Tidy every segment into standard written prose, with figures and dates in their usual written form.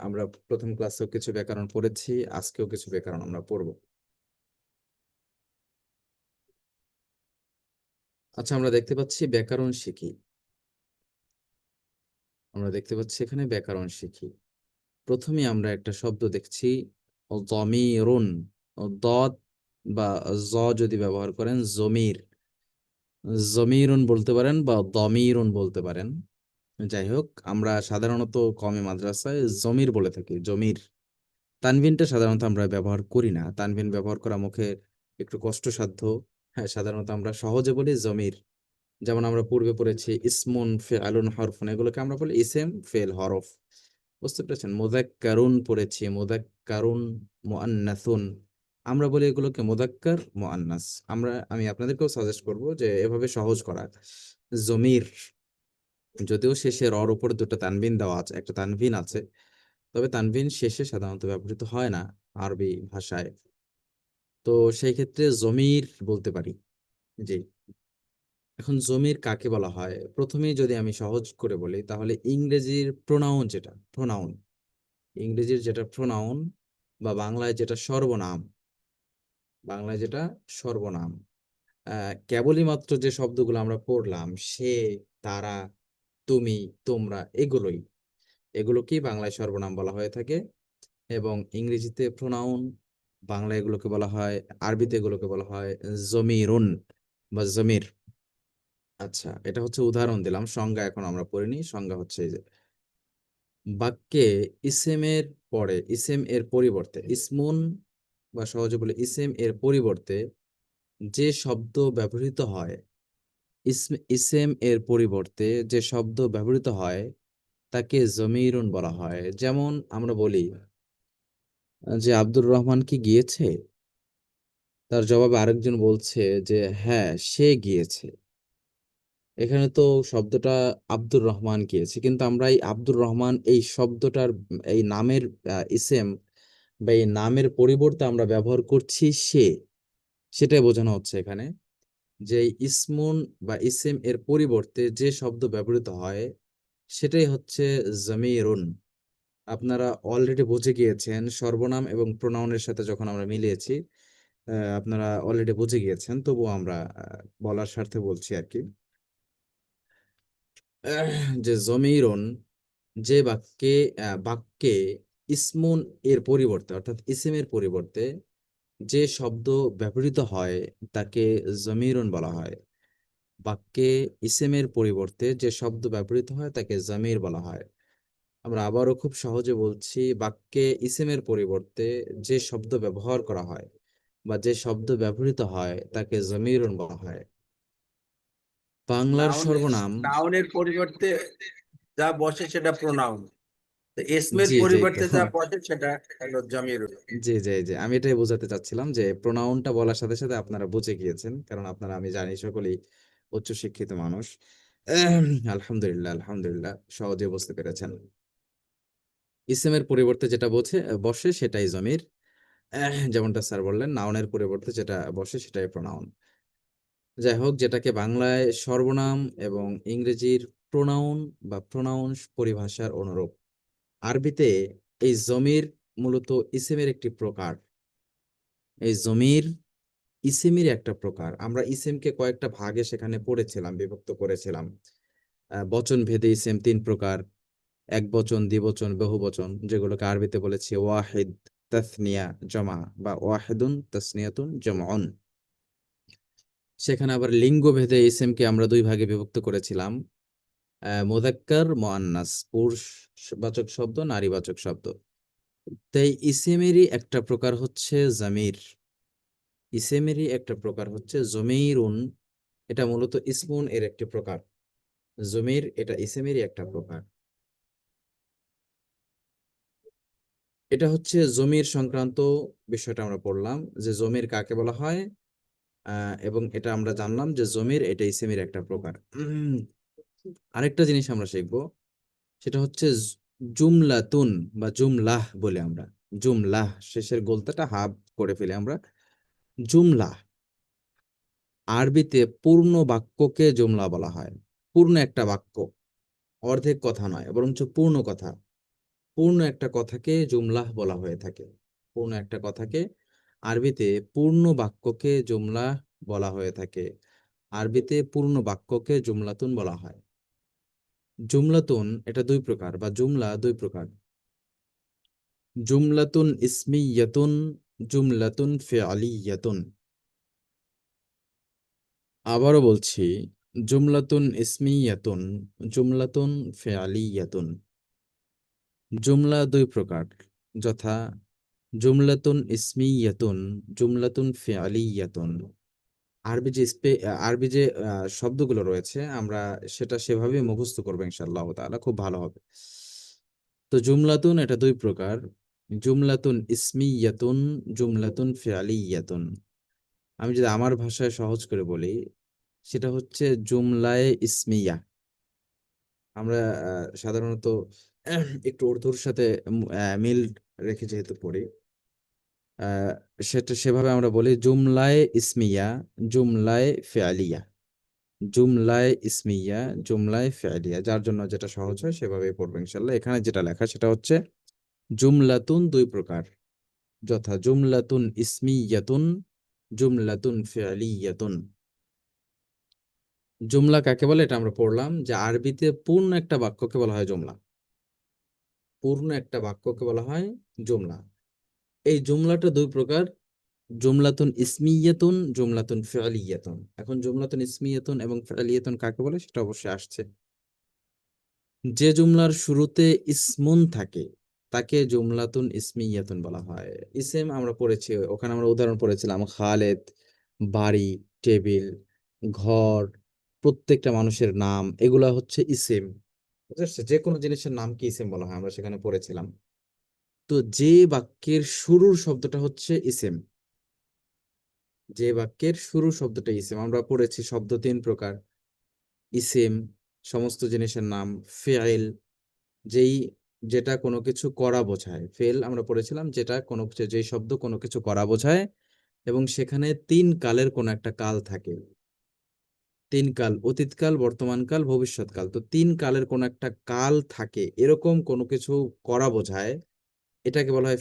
আমরা প্রথম ক্লাসেও কিছু ব্যাকরণ পড়েছি, আজকেও কিছু ব্যাকরণ আমরা পড়ব। আচ্ছা, আমরা দেখতে পাচ্ছি ব্যাকরণ শিখি। এখানে ব্যাকরণ শিখি। প্রথমে আমরা একটা শব্দ দেখছি, জমিরুন। দদ বা জ যদি ব্যবহার করেন, জমির। জমিরুন বলতে পারেন বা দমিরুন বলতে পারেন। যাই হোক, আমরা সাধারণত কমে মাদ্রাসায় জমির বলে থাকি, জমির। তানভিনটা সাধারণত আমরা ব্যবহার করি না, তানভিন ব্যবহার করা মুখে একটু কষ্টসাধ্য। হ্যাঁ, সাধারণত আমরা সহজে বলি জমির। যেমন আমরা পূর্বে পড়েছি ইসমুন ফেআলুন হরফুন, এগুলোকে আমরা বলি ইসেম ফেল হরফ। বুঝতে পেরেছেন? মুযাক্কারুন পড়েছি, মুযাক্কারুন মুআন্নাসুন, আমরা বলি এগুলোকে মুযাক্কার মুআন্নাস। আমি আপনাদেরকেও সাজেস্ট করব যে এভাবে সহজ করা। জমির, যদিও শেষে রর উপরে দুটো তানভিন দেওয়া আছে, একটা তানভিন আছে, তবে তানভিন শেষে সাধারণত ব্যবহৃত হয় না আরবি ভাষায়। তো সেই ক্ষেত্রে জমির বলতে পারি। জি। এখন জমির কাকে বলা হয়, প্রথমেই যদি আমি সহজ করে বলি তাহলে ইংরেজির যেটা প্রোনাউন বা বাংলায় যেটা সর্বনাম। কেবলই মাত্র যে শব্দগুলো আমরা পড়লাম, সে, তারা, তুমি, তোমরা, এগুলোকেই বাংলায় সর্বনাম বলা হয়ে থাকে। এবং ইংরেজিতে প্রোনাউন, বাংলায় এগুলোকে বলা হয়, আরবিতে এগুলোকে বলা হয় জমিরুন বা জমির। আচ্ছা, এটা হচ্ছে উদাহরণ দিলাম, সংজ্ঞা এখন আমরা পড়িনি। সংজ্ঞা হচ্ছে এই যে, বাক্যে ইসেমের পরে, ইসেম এর পরিবর্তে, ইসমুন বা সহজে বলে ইসেম এর পরিবর্তে যে শব্দ ব্যবহৃত হয়, ইসেম এর পরিবর্তে যে শব্দ ব্যবহৃত হয় তাকে জমিরুন বলা হয়। যেমন আমরা বলি যে আব্দুর রহমান কি গিয়েছে, তার জবাবে আরেকজন বলছে যে হ্যাঁ, সে গিয়েছে। এখানে তো শব্দটা আব্দুর রহমান গিয়েছে, কিন্তু আমরা এই আব্দুর রহমান এই শব্দটার এই নামের ইসেম বা এই নামের পরিবর্তে আমরা ব্যবহার করছি সে, সেটাই বোঝানো হচ্ছে এখানে। যে এই ইসমুন বা ইসেম এর পরিবর্তে যে শব্দ ব্যবহৃত হয় সেটাই হচ্ছে জমিরুন। আপনারা অলরেডি বুঝে গিয়েছেন, সর্বনাম এবং প্রোনাউনের সাথে যখন আমরা মিলিয়েছি, আপনারা অলরেডি বুঝে গিয়েছেন, তবুও আমরা বলার স্বার্থে বলছি আর কি। যে জমিরুন, যে বাক্যে ইসমুন এর পরিবর্তে অর্থাৎ ইসিমের পরিবর্তে যে শব্দ ব্যবহৃত হয় তাকে জমিরুন বলা হয়। বাক্যে ইসেমের পরিবর্তে যে শব্দ ব্যবহৃত হয় তাকে জমির বলা হয়। আমরা আবারও খুব সহজে বলছি, বাক্যে ইসেমের পরিবর্তে যে শব্দ ব্যবহার করা হয় বা যে শব্দ ব্যবহৃত হয় তাকে জমিরুন বলা হয়। বাংলার নাউনের সর্বনাম। নাউনের পরিবর্তে যা বসে সেটা প্রোনাউন, ইসমের জি জি, তো পরিবর্তে যা বসে সেটা হলো জমির। জি জি জি, আমি এটাই বোঝাতে চাচ্ছিলাম যে প্রোনাউনটা বলার সাথে সাথে আপনারা বুঝে গিয়েছেন, কারণ আপনারা, আমি জানি, সকলেই উচ্চশিক্ষিত মানুষ। আলহামদুলিল্লাহ, আলহামদুলিল্লাহ, সহজে বুঝতে পেরেছেন। ইসেমের পরিবর্তে যেটা বসে সেটাই জমির। যেমনটা স্যার বললেন, নাউনের পরিবর্তে যেটা বসে সেটাই প্রোনাউন। যাই হোক, যেটাকে বাংলায় সর্বনাম এবং ইংরেজির প্রোনাউন বা প্রোনাউন পরিভাষার অনুরূপ, আরবিতে এই জমির মূলত ইসেমের একটি প্রকার। এই জমির ইসেমের একটা প্রকার। আমরা ইসেমকে কয়েকটা ভাগে সেখানে পড়েছিলাম, বিভক্ত করেছিলাম। বচন ভেদে ইসেম তিন প্রকার: এক বচন, দ্বিবচন, বহুবচন, যেগুলোকে আরবিতে বলেছি ওয়াহিদ, তাসনিয়া, জমা, বা ওয়াহিদুন, তাসনিয়াতুন, জমউন। সেখানে আবার লিঙ্গ ভেদে ইসেমকে আমরা দুই ভাগে বিভক্ত করেছিলাম: মুযাক্কার, মুআন্নাস, পুরুষবাচক শব্দ, নারীবাচক শব্দ। তাই ইসেমেরই একটা প্রকার হচ্ছে জমিরুন। এটা মূলত ইসমুন এর একটি প্রকার। জমির এটা ইসেমেরই একটা প্রকার। এটা হচ্ছে জমির সংক্রান্ত বিষয়টা আমরা পড়লাম, যে জমির কাকে বলা হয়। এবং এটা আমরা জানলাম যে জমির এটা ইসেমের একটা প্রকার। আরেকটা জিনিস আমরা শিখবো, সেটা হচ্ছে জুমলাতুন বা জুমলাহ বলে আমরা। জুমলাহ, শেষের গোলতাটা হাফ করে ফেলে আমরা। জুমলাহ, আরবিতে পূর্ণ বাক্যকে জুমলা বলা হয়। পূর্ণ একটা বাক্য, অর্ধেক কথা নয়, বরঞ্চ পূর্ণ কথা। পূর্ণ একটা কথাকে জুমলাহ বলা হয়ে থাকে। পূর্ণ একটা কথাকে আরবিতে পূর্ণ বাক্যকে জুমলাহ বলা হয়ে থাকে। আরবিতে পূর্ণ বাক্যকে জুমলাতুন বলা হয়। জুমলাতুন এটা দুই প্রকার, বা জুমলা দুই প্রকার। জুমলাতুন ইসমিয়াতুন, জুমলাতুন ফিআলিয়াতুন। আবারও বলছি, জুমলাতুন ইসমিয়াতুন, জুমলাতুন ফিআলিয়াতুন। জুমলা দুই প্রকার, যথা জুমলাতুন ইসমিয়াতুন, জুমলাতুন ফিআলিয়াতুন। আরবি যে শব্দগুলো রয়েছে আমরা সেটা সেভাবে মুখস্থ করবো ইনশাআল্লাহ তাআলা, খুব ভালো হবে। তো জুমলাতুন এটা দুই প্রকার, জুমলাতুন ইসমিয়াতুন, জুমলাতুন ফিআলিয়াতুন। আমি যদি আমার ভাষায় সহজ করে বলি, সেটা হচ্ছে জুমলায়ে ইসমিয়া। আমরা সাধারণত একটু উর্দুর সাথে মিল রেখে যেহেতু পড়ি, আহ, সেটা সেভাবে আমরা বলি জুমলায়ে ইসমিয়া, জুমলায়ে ফিআলিয়া। জুমলায়ে ইসমিয়া, জুমলায়ে ফিআলিয়া, যার জন্য যেটা সহজ হয় সেভাবেই পড়বো ইনশাল্লাহ। এখানে যেটা লেখা সেটা হচ্ছে জুমলাতুন দুই প্রকার, যথা জুমলাতুন ইসমিয়াতুন, জুমলাতুন ফিআলিয়াতুন। জুমলা কাকে বলে এটা আমরা পড়লাম, যে আরবিতে পূর্ণ একটা বাক্যকে বলা হয় জুমলা। পূর্ণ একটা বাক্যকে বলা হয় জুমলা। এই জুমলাটা দুই প্রকার, জুমলাতুন ইসমিয়াতুন, জুমলাতুন ফিআলিয়াতুন। এখন জুমলাতুন ইসমিয়াতুন এবং ফিআলিয়াতুন কাকে বলে সেটা অবশ্যই আসছে। যে জুমলার শুরুতে ইসমুন থাকে তাকে জুমলাতুন ইসমিয়াতুন বলা হয়। ইসেম আমরা পড়েছি, ওখানে আমরা উদাহরণ পড়েছিলাম খালেদ, বাড়ি, টেবিল, ঘর, প্রত্যেকটা মানুষের নাম, এগুলা হচ্ছে ইসেম। বুঝতে পারছো? যে কোনো জিনিসের নামকে ইসেম বলা হয়, আমরা সেখানে পড়েছিলাম। তো যে বাক্যের শুরুর শব্দটা হচ্ছে ইসেম, যে বাক্যের শুরু শব্দটা ইসেম, আমরা পড়েছি শব্দ তিন প্রকার: ইসেম সমস্ত জিনিসের নাম, ফেইল যেই যেটা কোনো কিছু করা বোঝায়, ফেল আমরা পড়েছিলাম যেটা কোনো কিছু, যেই শব্দ কোনো কিছু করা বোঝায় এবং সেখানে তিন কালের কোনো একটা কাল থাকে। তিন কাল: অতীতকাল, বর্তমানকাল, ভবিষ্যৎকাল। তো তিন কালের কোনো একটা কাল থাকে, এরকম কোনো কিছু করা বোঝায়, এটাকে বলা হয়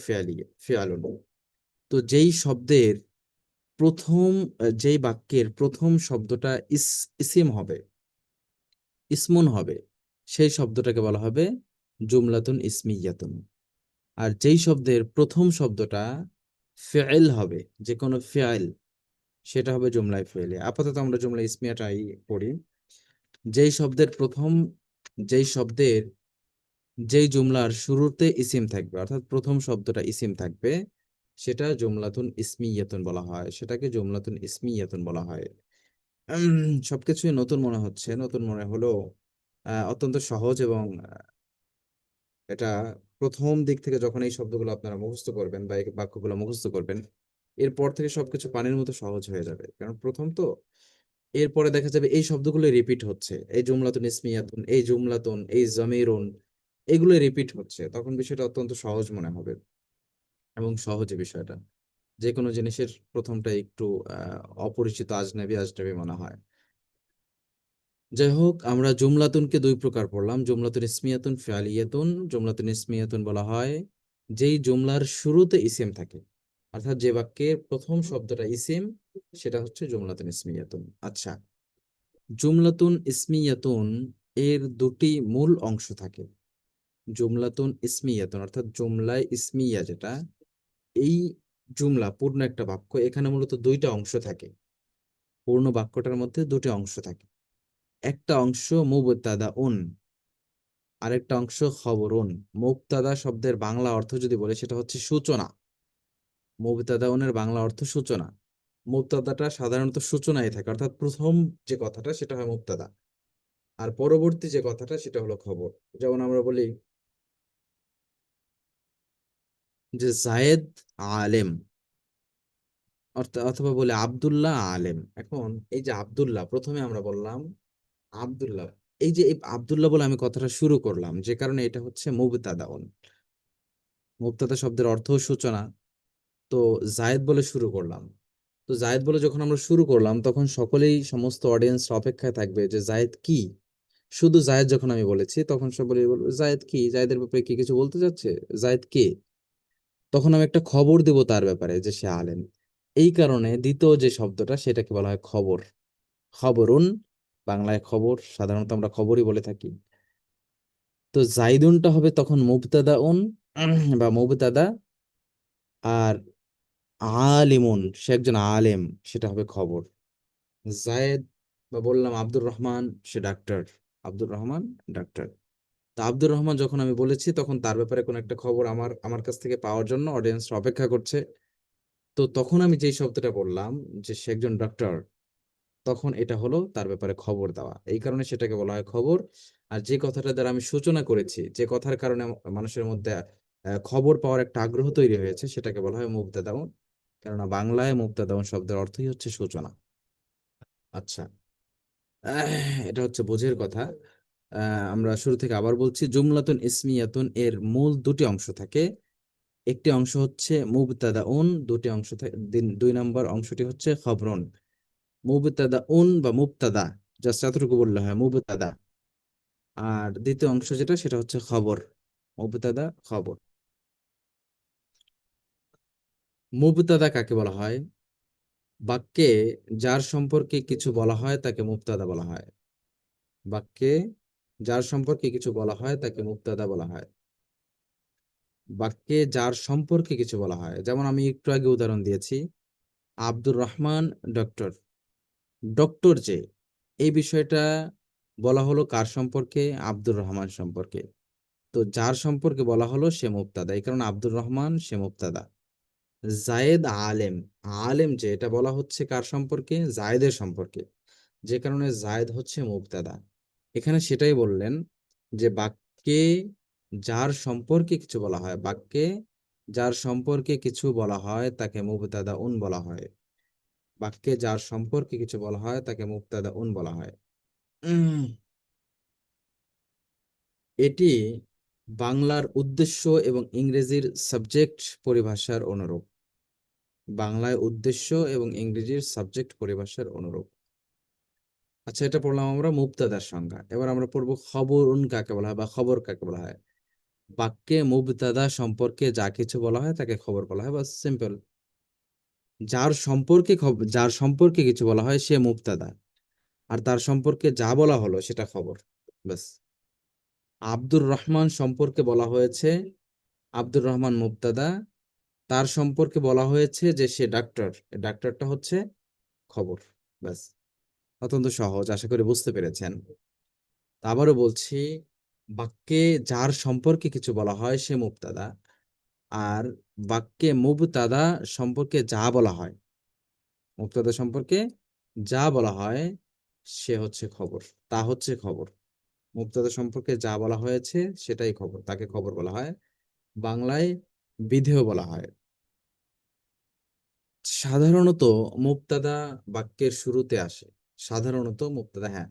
ফেয়ালুন। তো যেই শব্দের প্রথম যেই বাক্যের প্রথম শব্দটা ইসিম হবে, ইসমুন হবে, সেই শব্দটাকে বলা হবে জুমলাতুন ইসমিয়াতুন। আর যেই শব্দের প্রথম শব্দটা ফেইল হবে, যে কোনো ফেইল, সেটা হবে জুমলায় ফেইলে। আপাতত আমরা জুমলা ইসমিয়াটাই পড়ি। যেই শব্দের প্রথম, যেই শব্দের, যেই জুমলার শুরুতে ইসিম থাকবে, অর্থাৎ প্রথম শব্দটা ইসিম থাকবে, সেটা জুমলাতুন ইসমিয়াতুন বলা হয়, সেটাকে জুমলাতুন ইসমিয়াতুন বলা হয়। সবকিছুই নতুন মনে হচ্ছে, নতুন মনে হলেও অত্যন্ত সহজ। এবং এটা প্রথম দিক থেকে যখন এই শব্দগুলো আপনারা মুখস্থ করবেন বা এই বাক্যগুলো মুখস্থ করবেন, এরপর থেকে সবকিছু পানির মতো সহজ হয়ে যাবে, কারণ প্রথম তো। এরপরে দেখা যাবে এই শব্দগুলো রিপিট হচ্ছে, এই জুমলাতুন ইসমিয়াতুন, এই জুমলাতুন, এই জমিরুন, এগুলো রিপিট হচ্ছে, তখন বিষয়টা অত্যন্ত সহজ মনে হবে এবং সহজে বিষয়টা। যে কোনো জিনিসের প্রথমটা একটু অপরিচিত, আজনবী আজনবী মনে হয়। যাই হোক, আমরা জুমলাতুনকে দুই প্রকার পড়লাম: জুমলাতুন ইসমিয়াতুন, ফিআলিয়াতুন। জুমলাতুন ইসমিয়াতুন বলা হয় যেই জুমলার শুরুতে ইসিম থাকে, অর্থাৎ যে বাক্যের প্রথম শব্দটা ইসিম, সেটা হচ্ছে জুমলাতুন ইসমিয়াতুন। আচ্ছা, জুমলাতুন ইসমিয়াতুন এর দুটি মূল অংশ থাকে। জুমলাতুন ইসমিয়াতুন অর্থাৎ জুমলায় ইসমিয়া যেটা, এই জুমলা পূর্ণ একটা বাক্য, এখানে মূলত দুইটা অংশ থাকে। পূর্ণ বাক্যটার মধ্যে দুটি অংশ থাকে। একটা অংশ মুবতাদাউন, আরেকটা অংশ খবরুন। মুবতাদা শব্দের বাংলা অর্থ যদি বলে সেটা হচ্ছে সূচনা। মুবতাদাউনের বাংলা অর্থ সূচনা। মুবতাদাটা সাধারণত সূচনায় থাকে, অর্থাৎ প্রথম যে কথাটা সেটা হয় মুবতাদা, আর পরবর্তী যে কথাটা সেটা হলো খবর। যেমন আমরা বলি যে জায়েদ আলেম, অর্থাৎ অথবা বলি আব্দুল্লাহ আলেম। এখন এই যে আব্দুল্লাহ, প্রথমে আমরা বললাম আব্দুল্লাহ, এই যে এই আব্দুল্লাহ বলে আমি কথাটা শুরু করলাম, যে কারণে এটা হচ্ছে মুবতাদাউন। মুবতাদা শব্দের অর্থ সূচনা। তো জায়েদ বলে শুরু করলাম। তো জায়েদ বলে যখন আমরা শুরু করলাম, তখন সকলেই, সমস্ত অডিয়েন্স অপেক্ষায় থাকবে যে জায়েদ কি, শুধু জায়েদ যখন আমি বলেছি তখন সব বলবে জায়েদ কি, জায়েদের ব্যাপারে কি কিছু বলতে চাচ্ছে, জায়েদ কে, তখন আমি একটা খবর দেব তার ব্যাপারে যে সে আলেম। এই কারণে দ্বিতীয় যে শব্দটা সেটাকে বলা হয় খবর। খবরুন, বাংলায় খবর, সাধারণত আমরা খবরই বলে থাকি। তো জাইদুনটা হবে তখন মুবতাদাউন বা মুবতাদা, আর আলিমুন সে একজন আলেম, সেটা হবে খবর। জায়েদ বা বললাম আব্দুর রহমান সে ডাক্তার, আব্দুর রহমান ডাক্তার। তা আব্দুর রহমান যখন আমি বলেছি তখন তার ব্যাপারে কোনো একটা খবর আমার আমার কাছ থেকে পাওয়ার জন্য অডিয়েন্স অপেক্ষা করছে। তো তখন আমি যেই শব্দটা বললাম যে সে একজন ডক্টর, তখন এটা হলো তার ব্যাপারে খবর দেওয়া, এই কারণে সেটাকে বলা হয় খবর। আর যে কথাটা দ্বারা আমি সূচনা করেছি, যে কথার কারণে মানুষের মধ্যে খবর পাওয়ার একটা আগ্রহ তৈরি হয়েছে, সেটাকে বলা হয় মুবতাদাউন। কেননা বাংলায় মুবতাদাউন শব্দের অর্থই হচ্ছে সূচনা। আচ্ছা, এটা হচ্ছে বোঝের কথা। আমরা শুরু থেকে আবার বলছি, জুমলাতুন ইসমিয়াতুন এর মূল দুটি অংশ থাকে। একটি অংশ হচ্ছে মুবতাদাউন, দুটি অংশ থাকে, দুই নম্বর অংশটি হচ্ছে খবরুন। মুবতাদাউন বা মুবতাদা, জাস্ট এতটুকু বললে হয় মুবতাদা। আর দ্বিতীয় অংশ যেটা সেটা হচ্ছে খবর, মুবতাদা খবর। মুবতাদা কাকে বলা হয়? বাক্যে যার সম্পর্কে কিছু বলা হয় তাকে মুবতাদা বলা হয়। বাক্যে যার সম্পর্কে কিছু বলা হয় তাকে মুবতাদা বলা হয়। বাক্যে যার সম্পর্কে কিছু বলা হয়, যেমন আমি একটু আগে উদাহরণ দিয়েছি, আব্দুর রহমান ডক্টর। ডক্টর যে, এই বিষয়টা বলা হলো কার সম্পর্কে? আব্দুর রহমান সম্পর্কে। তো যার সম্পর্কে বলা হলো সে মুবতাদা, এই কারণে আব্দুর রহমান সে মুবতাদা। জায়েদ আলেম, আলেম যে, এটা বলা হচ্ছে কার সম্পর্কে? জায়েদের সম্পর্কে, যে কারণে জায়েদ হচ্ছে মুবতাদা। এখানে সেটাই বললেন যে বাক্যে যার সম্পর্কে কিছু বলা হয়, বাক্যে যার সম্পর্কে কিছু বলা হয় তাকে মুবতাদা উন বলা হয়। বাক্যে যার সম্পর্কে কিছু বলা হয় তাকে মুবতাদা উন বলা হয়। উম, এটি বাংলার উদ্দেশ্য এবং ইংরেজির সাবজেক্ট পরিভাষার অনুরূপ। বাংলায় উদ্দেশ্য এবং ইংরেজির সাবজেক্ট পরিভাষার অনুরূপ। আচ্ছা, এটা পড়লাম আমরা মুবতাদার সংজ্ঞা। এবার আমরা পড়বো খবরুন কাকে বলা হয় বা খবর কাকে বলা হয়। বাক্যে মুবতাদা সম্পর্কে যা কিছু বলা হয় তাকে খবর বলা হয়, বা সিম্পল। যার সম্পর্কে কিছু বলা হয় সে মুবতাদা, আর তার সম্পর্কে যা বলা হলো সেটা খবর, ব্যাস। আব্দুর রহমান সম্পর্কে বলা হয়েছে, আব্দুর রহমান মুবতাদা, তার সম্পর্কে বলা হয়েছে যে সে ডাক্তার, ডাক্তারটা হচ্ছে খবর, ব্যাস। অত্যন্ত সহজ, আশা করি বুঝতে পেরেছেন। তা আবারও বলছি, বাক্যে যার সম্পর্কে কিছু বলা হয় সে মুবতাদা, আর বাক্যে মুবতাদা সম্পর্কে যা বলা হয়, মুবতাদা সম্পর্কে যা বলা হয় সে হচ্ছে খবর, তা হচ্ছে খবর। মুবতাদা সম্পর্কে যা বলা হয়েছে সেটাই খবর, তাকে খবর বলা হয়। বাংলায় বিধেয় বলা হয়। সাধারণত মুবতাদা বাক্যের শুরুতে আসে। সাধারণত মুবতাদা, হ্যাঁ,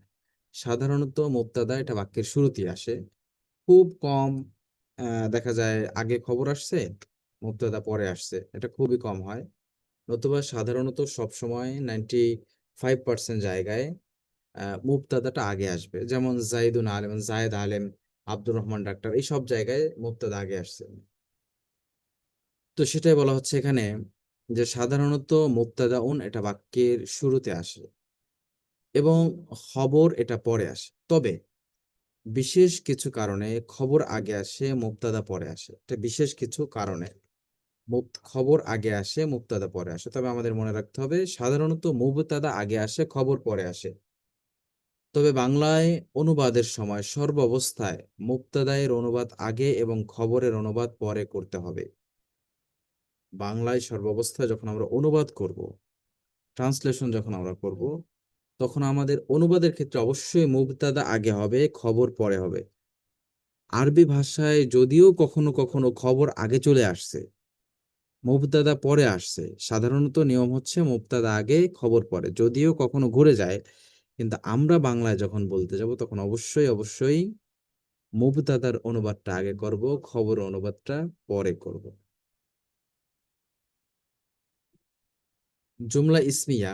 সাধারণত মুবতাদা এটা বাক্যের শুরুতেই আসে। খুব কম দেখা যায় আগে খবর আসছে, মুবতাদা পরে আসছে, এটা খুবই কম হয়। নতুবা সাধারণত সবসময় 95% জায়গায় মুবতাদাটা আগে আসবে। যেমন জাইদুন আলেম, জায়েদ আলেম, আব্দুর রহমান ডাক্তার, এই সব জায়গায় মুবতাদা আগে আসছে। তো সেটাই বলা হচ্ছে এখানে যে সাধারণত মুবতাদাউন এটা বাক্যের শুরুতে আসে এবং খবর এটা পরে আসে। তবে বিশেষ কিছু কারণে খবর আগে আসে, মুবতাদা পরে আসে। এটা বিশেষ কিছু কারণে খবর আগে আসে, মুবতাদা পরে আসে। তবে আমাদের মনে রাখতে হবে সাধারণত মুবতাদা আগে আসে, খবর পরে আসে। তবে বাংলায় অনুবাদের সময় সর্বাবস্থায় মুবতাদায়ের অনুবাদ আগে এবং খবরের অনুবাদ পরে করতে হবে। বাংলায় সর্বাবস্থায় যখন আমরা অনুবাদ করব, ট্রান্সলেশন যখন আমরা করব, তখন আমাদের অনুবাদের ক্ষেত্রে অবশ্যই মুবতাদা আগে হবে, খবর পরে হবে। আরবি ভাষায় যদিও কখনো কখনো খবর আগে চলে আসছে, মুবতাদা পরে আসছে, সাধারণত নিয়ম হচ্ছে মুবতাদা আগে খবর পরে, যদিও কখনো ঘুরে যায়। কিন্তু আমরা বাংলায় যখন বলতে যাব তখন অবশ্যই অবশ্যই মুবতাদার অনুবাদটা আগে করব, খবর অনুবাদটা পরে করব। জুমলা ইসমিয়া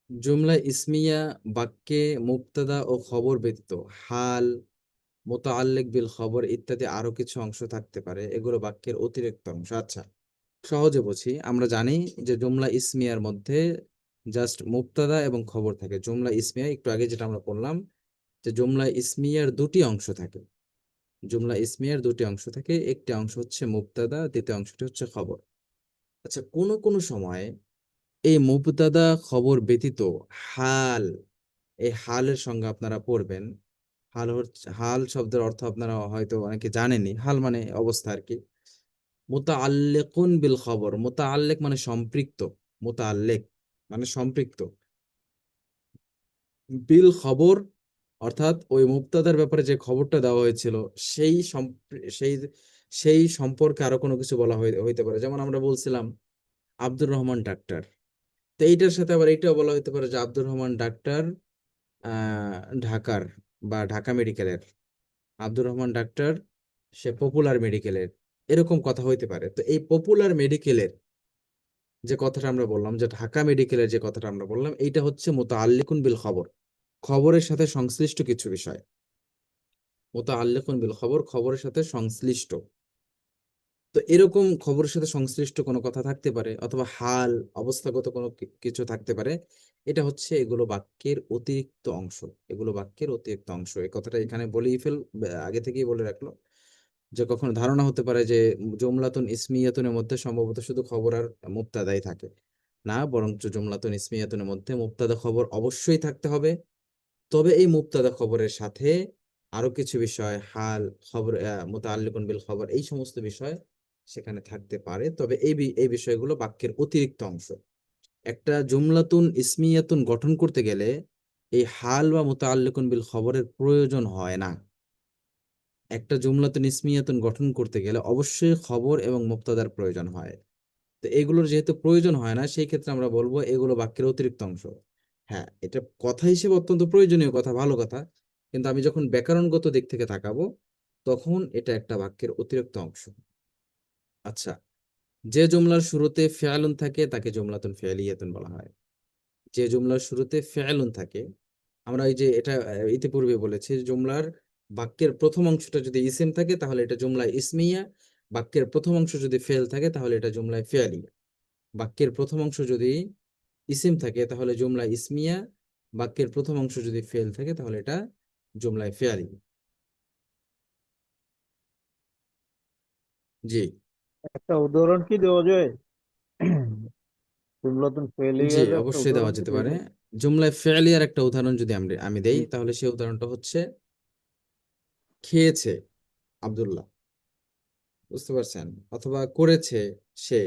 জুমলা ইসমিয়া বাক্যে মুবতাদা ও খবর ব্যতীত হাল, মুতাআল্লিক বিল খবর ইত্যাদি আরো কিছু অংশ থাকতে পারে, এগুলো বাক্যের অতিরিক্ত অংশ। আচ্ছা, সহজে বুঝি, আমরা জানি যে জুমলা ইসমিয়ার মধ্যে জাস্ট মুবতাদা এবং খবর থাকে। জুমলা ইসমিয়া একটু আগে যেটা আমরা বললাম যে জুমলা ইসমিয়ার দুটি অংশ থাকে। জুমলা ইসমিয়ার দুটি অংশ থাকে, একটি অংশ হচ্ছে মুবতাদা, দ্বিতীয় অংশটি হচ্ছে খবর। আচ্ছা, কোনো কোনো সময় এই মুবতাদা খবর ব্যতীত হাল, এই হালের সঙ্গে আপনারা পড়বেন। হাল শব্দের অর্থ আপনারা হয়তো অনেকে জানেনই, হাল মানে অবস্থা আর কি। মুতাআল্লিকুন বিল খবর, মুতাআল্লিক মানে সম্পৃক্ত, মুতাআল্লিক মানে সম্পৃক্ত, বিল খবর অর্থাৎ ওই মুবতাদার ব্যাপারে যে খবরটা দেওয়া হয়েছিল সেই সেই সেই সম্পর্কে আরো কোনো কিছু বলা হইতে পারে। যেমন আমরা বলছিলাম আব্দুর রহমান ডাক্তার, তো এইটার সাথে আবার এইটাও বলা হইতে পারে যে আব্দুর রহমান ডাক্তার ঢাকার বা ঢাকা মেডিকেলের, আব্দুর রহমান ডাক্তার সে পপুলার মেডিকেলের, এরকম কথা হইতে পারে। তো এই পপুলার মেডিকেলের যে কথাটা আমরা বললাম, যে ঢাকা মেডিকেলের যে কথাটা আমরা বললাম, এইটা হচ্ছে মুতাআল্লিকুন বিল খবর, খবরের সাথে সংশ্লিষ্ট কিছু বিষয়। মুতাআল্লিকুন বিল খবর, খবরের সাথে সংশ্লিষ্ট। তো এরকম খবরের সাথে সংশ্লিষ্ট কোনো কথা থাকতে পারে, অথবা হাল, অবস্থাগত কোনো কিছু থাকতে পারে। এটা হচ্ছে এগুলো বাক্যের অতিরিক্ত অংশ, এগুলো বাক্যের অতিরিক্ত অংশ। এই কথাটা এখানে বলেই আগে থেকেই বলে রাখলো যে কখনো ধারণা হতে পারে যে জুমলাতুন ইসমিয়াতুনের মধ্যে সম্ভবত শুধু খবর আর মুবতাদাই থাকে। না, বরঞ্চ জুমলাতুন ইসমিয়াতুনের মধ্যে মুবতাদা খবর অবশ্যই থাকতে হবে। তবে এই মুবতাদা খবরের সাথে আরো কিছু বিষয়, হাল, খবর, মুতাআল্লিকুন বিল খবর, এই সমস্ত বিষয় সেখানে থাকতে পারে। তবে এই বিষয়গুলো বাক্যের অতিরিক্ত অংশ। একটা জুমলাতুন ইসমিয়াতুন গঠন করতে গেলে এই হাল বা মুতাআল্লিকুন বিল খবরের প্রয়োজন হয় না। একটা জুমলাতুন ইসমিয়াতুন গঠন করতে গেলে অবশ্যই খবর এবং মুবতাদার প্রয়োজন হয়। তো এগুলোর যেহেতু প্রয়োজন হয় না, সেই ক্ষেত্রে আমরা বলবো এগুলো বাক্যের অতিরিক্ত অংশ। হ্যাঁ, এটা কথা হিসেবে অত্যন্ত প্রয়োজনীয় কথা, ভালো কথা, কিন্তু আমি যখন ব্যাকরণগত দিক থেকে তাকাবো তখন এটা একটা বাক্যের অতিরিক্ত অংশ। আচ্ছা, যে জুমলার শুরুতে ফেয়ালুন থাকে তাকে জুমলাতুন ফেয়ালিয়াতুন বলা হয়। যে জুমলার শুরুতে ফেয়ালুন থাকে, আমরা এই যে এটা ইতিপূর্বে বলেছি, জুমলার বাক্যের প্রথম অংশটা যদি ইসিম থাকে তাহলে এটা জুমলায় ইসমিয়া, বাক্যের প্রথম অংশ যদি ফেল থাকে তাহলে এটা জুমলায় ফেয়ালিয়া। বাক্যের প্রথম অংশ যদি ইসিম থাকে তাহলে জুমলা ইসমিয়া, বাক্যের প্রথম অংশ যদি ফেল থাকে তাহলে এটা জুমলায় ফেয়ালি। জি। একটা উদাহরণ কি দেওয়া যায়? জুমলাতুন জি, ফেলিয়ার একটা অবশ্যই দেওয়া উদাহরণ কি যেতে দেওয়া পারে। যায়? জুমলায় ফেয়ালিয়ার একটা উদাহরণ যদি আমি দেই, জি। তাহলে সেই উদাহরণটা হচ্ছে খেয়েছে আব্দুল্লাহ, বুঝতে পারছেন, অথবা করেছে সে,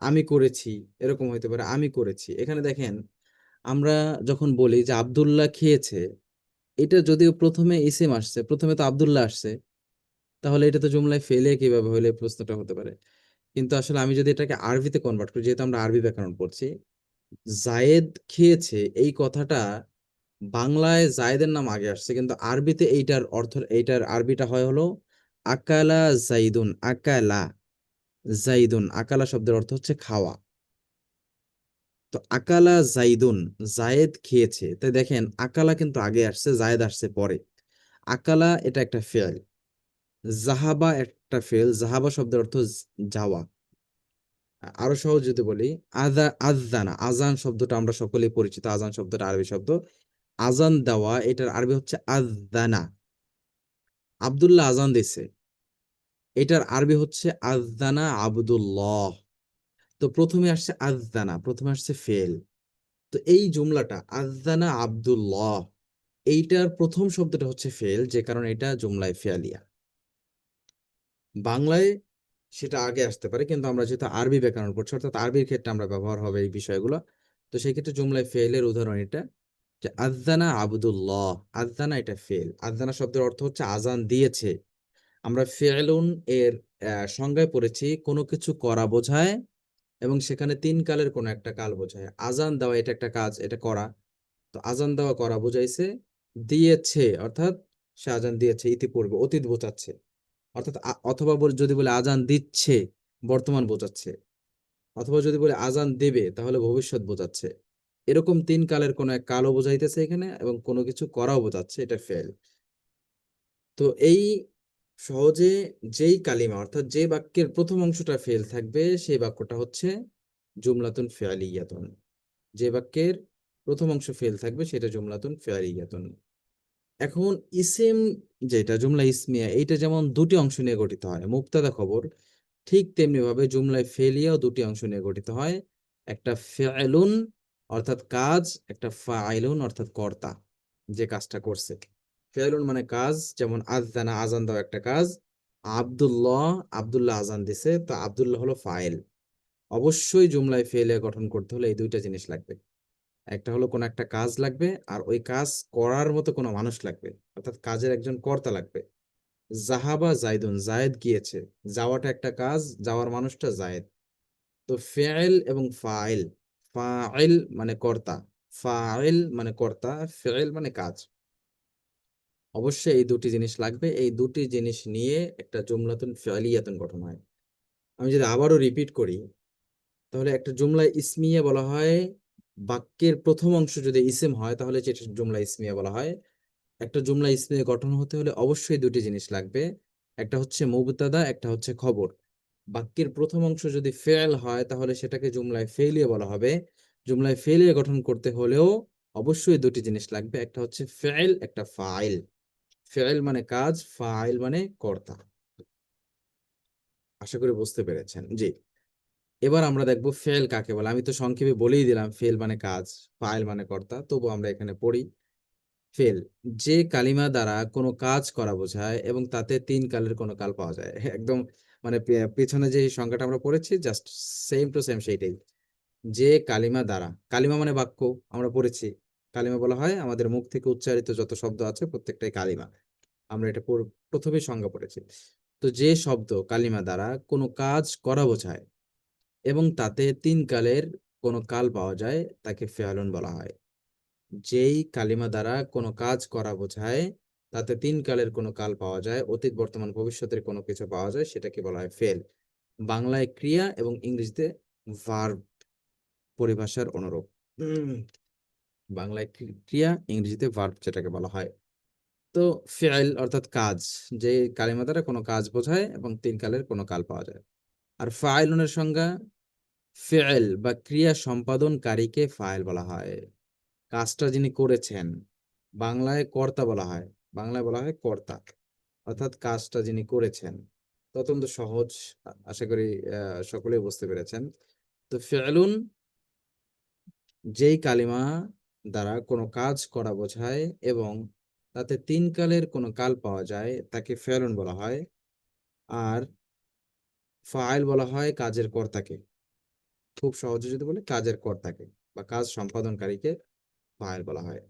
আমি করেছি, এরকম হইতে পারে আমি করেছি। এখানে দেখেন, আমরা যখন বলি যে আব্দুল্লাহ খেয়েছে, এটা যদিও প্রথমে ইসিম আসছে, প্রথমে তো আব্দুল্লাহ আসছে, তাহলে এটা তো জুমলায় ফেলে কিভাবে হলে প্রশ্নটা হতে পারে। কিন্তু আসলে আমি যদি এটাকে আরবিতে কনভার্ট করি, যেহেতু আমরা আরবি ব্যাকরণ পড়ছি, জায়েদ খেয়েছে এই কথাটা বাংলায় জায়েদের নাম আগে আসছে, কিন্তু আরবিতে এইটার অর্থ, এইটার আরবিটা হয় হলো আকালা জাইদুন। আকালা জাইদুন, আকালা শব্দের অর্থ হচ্ছে খাওয়া। তো আকালা জাইদুন, জায়েদ খেয়েছে, তাই দেখেন আকালা কিন্তু আগে আসছে, জায়েদ আসছে পরে। আকালা এটা একটা ফেল, জাহাবা একটা ফেল, জাহাবা শব্দের অর্থ যাওয়া। আরো সহজ যদি বলি, আজানা, আজান শব্দটা আমরা সকলেই পরিচিত, আজান শব্দটা আরবি শব্দ। আজান দেওয়া, এটার আরবি হচ্ছে আজানা। আব্দুল্লাহ আজান দিছে, এটার আরবি হচ্ছে আজানা আব্দুল্লাহ। তো প্রথমে আসছে আজানা, প্রথমে আসছে ফেল। তো এই জুমলাটা আজানা আব্দুল্লাহ, এইটার প্রথম শব্দটা হচ্ছে ফেল, যে কারণে এটা জুমলায় ফেয়ালিয়া। বাংলায় সেটা আগে আসতে পারে, কিন্তু আমরা যেহেতু আরবি ব্যাকরণ পড়ছি, অর্থাৎ আরবির ক্ষেত্রে আমরা ব্যবহার হবে এই বিষয়গুলো। তো সেই ক্ষেত্রে জুমলায় ফেলের উদাহরণ এটা, যে আযানা আব্দুল্লাহ, আযানা এটা ফেল, আযানা শব্দের অর্থ হচ্ছে আজান দিয়েছে। আমরা ফেলুন এর সংজ্ঞায় পড়েছি কোনো কিছু করা বোঝায়, এবং সেখানে তিন কালের কোনো একটা কাল বোঝায়। আজান দেওয়া এটা একটা কাজ, এটা করা। তো আজান দেওয়া করা বুঝাইছে, দিয়েছে অর্থাৎ সে আজান দিয়েছে ইতিপূর্বে, অতীত বোঝাচ্ছে। অর্থাৎ অথবা যদি বলে আজান দিচ্ছে, বর্তমান বোঝাচ্ছে। অথবা যদি বলে আজান দেবে, তাহলে ভবিষ্যৎ বোঝাচ্ছে। এরকম তিন কালের কোনো এক কালও বোঝাইতেছে এখানে এবং কোনো কিছু করাও বোঝাচ্ছে, এটা ফেল। তো এই সহজে যেই কালিমা অর্থাৎ যে বাক্যের প্রথম অংশটা ফেল থাকবে সেই বাক্যটা হচ্ছে জুমলাতুন ফিআলিয়াতুন। যে বাক্যের প্রথম অংশ ফেল থাকবে সেটা জুমলাতুন ফিআলিয়াতুন। এখন ইসিম যেটা জুমলা ইসমিয়া, এইটা যেমন দুটি অংশ নিয়ে গঠিত হয়, মুবতাদা খবর, ঠিক তেমনি ভাবে জুমলায় ফেলিয়াও দুটি অংশ নিয়ে গঠিত হয়। একটা ফেলুন অর্থাৎ কাজ, একটা ফাইলুন অর্থাৎ কর্তা, যে কাজটা করছে। ফেলুন মানে কাজ, যেমন আযানা, আজান দাও একটা কাজ। আব্দুল্লাহ, আব্দুল্লাহ আজান দিছে, তো আব্দুল্লাহ হলো ফাইল। অবশ্যই জুমলায় ফেলে গঠন করতে হলে এই দুইটা জিনিস লাগবে। একটা হলো কোন একটা কাজ লাগবে, আর ওই কাজ করার মতো কোনো মানুষ লাগবে, অর্থাৎ কাজের একজন কর্তা লাগবে। জাহাবা জাইদুন, জায়েদ গিয়েছে, যাওয়াটা একটা কাজ, যাওয়ার মানুষটা জায়েদ। তো ফেল এবং ফাইল, ফাইল মানে কর্তা, ফাইল মানে কর্তা, ফেল মানে কাজ। অবশ্যই এই দুটি জিনিস লাগবে, এই দুটি জিনিস নিয়ে একটা জুমলাতুন ফিআলিয়াতুন গঠন হয়। আমি যদি আবারও রিপিট করি, তাহলে একটা জুমলা ইসমিয়া বলা হয় বাক্যের প্রথম অংশ যদি ইসিম হয় তাহলে যেটা জুমলা ইসমিয়া বলা হয়। একটা জুমলা ইসমিয়া গঠন হতে হলে অবশ্যই দুটি জিনিস লাগবে, একটা হচ্ছে মুবতাদা, একটা হচ্ছে খবর। বাক্যের প্রথম অংশ যদি ফেল হয় তাহলে সেটাকে জুমলায় ফেলিয়ে বলা হবে। জুমলায় ফেলিয়ে গঠন করতে হলেও অবশ্যই দুটি জিনিস লাগবে, একটা হচ্ছে ফেল, একটা ফাইল। ফেল মানে কাজ, ফাইল মানে কর্তা। আশা করি বুঝতে পেরেছেন। জি, এবার আমরা দেখবো ফেল কাকে বলে। আমি তো সংক্ষেপে বলেই দিলাম ফেল মানে কাজ, ফাইল মানে কর্তা, তবু আমরা এখানে পড়ি। ফেল, যে কালিমা দ্বারা কোনো কাজ করা বোঝায় এবং তাতে তিন কালের কোনো কাল পাওয়া যায়। একদম মানে পেছনে যে সংখ্যাটা আমরা পড়েছি জাস্ট সেম টু সেম সেইটাই। যে কালিমা দ্বারা, কালিমা মানে বাক্য, আমরা পড়েছি কালিমা বলা হয় আমাদের মুখ থেকে উচ্চারিত যত শব্দ আছে প্রত্যেকটাই কালিমা। আমরা এটা প্রথমে সংজ্ঞা পড়েছি। তো যে শব্দ কালিমা দ্বারা কোনো কাজ করা বোঝায় এবং তাতে তিন কালের কোনো কাল পাওয়া যায় তাকে ফেয়ালুন বলা হয়। যেই কালিমা দ্বারা কোনো কাজ করা বোঝায়, তাতে তিন কালের কোনো কাল পাওয়া যায়, অতীত বর্তমান ভবিষ্যতের কোনো কিছু পাওয়া যায়, সেটাকে বলা হয় ফেল। বাংলায় ক্রিয়া এবং ইংরেজিতে ভার্ব পরিভাষার অনুরূপ। উম, বাংলায় ক্রিয়া, ইংরেজিতে ভার্ব যেটাকে বলা হয়। তো ফেল অর্থাৎ কাজ, যে কালিমা দ্বারা কোনো কাজ বোঝায় এবং তিন কালের কোনো কাল পাওয়া যায়। আর ফাইলুনের সংজ্ঞা, ফেল বা ক্রিয়া সম্পাদনকারীকে ফাইল বলা হয়। কাজটা যিনি করেছেন, বাংলায় কর্তা বলা হয়, বাংলায় বলা হয় কর্তা, অর্থাৎ কাজটা যিনি করেছেন। তো অত্যন্ত সহজ, আশা করি সকলেই বুঝতে পেরেছেন। তো ফেলুন যেই কালিমা দ্বারা কোনো কাজ করা বোঝায় এবং তাতে তিন কালের কোনো কাল পাওয়া যায় তাকে ফেলুন বলা হয়। আর ফাইল বলা হয় কাজের কর্তাকে। খুব সহজে যদি বলে কাজের কর্তাকে বা কাজ সম্পাদনকারীকে ফাইল বলা হয়।